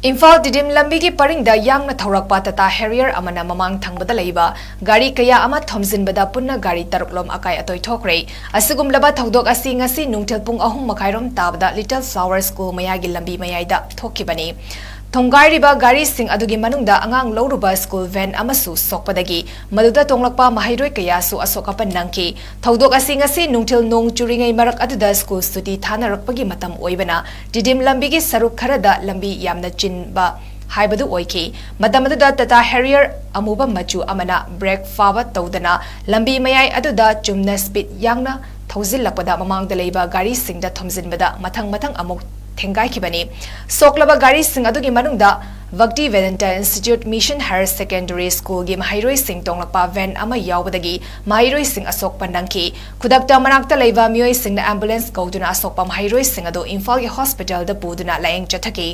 Imphal didim lambi ki paring da yang na thorak pa tata harrier amana mamang thangbada leiba gari kaya ama thomjin bada punna gari taruklom akai atoi thokre asugum laba thodok asi ngasi nungthel pung ahum makhairom tabda Little Flower School mayagi lambi mayaida thokibani Thonggai riba gari sing adugi manungda angang lowruba school van amasu sokpadagi maduda tonglakpa mahairoi kaya su asokapan nangki thodok asi ngasi nungthil nong churingai marak aduda school study thanarakpagi matam oibana didim lambi gi saruk kharada lambi yamna chinba haibadu oiki matam aduda tata harrier amuba machu amana break faba tawdana lambi mayai aduda chumna speed yangna thozil lakpada mamangda leiba gari singda thomjinbada mathang amuk Thengai kibani soklaba gari sing adugi manungda Vakti Vedanta Institute Mission Higher Secondary School gi mahairoi sing tonglakpa van ama yawbadagi mahairoi sing asok pandangki khudakta manakta leiba mioi sing na ambulance kauduna asokpa mahairoi sing ado Imphal gi hospital da puduna laeng chathaki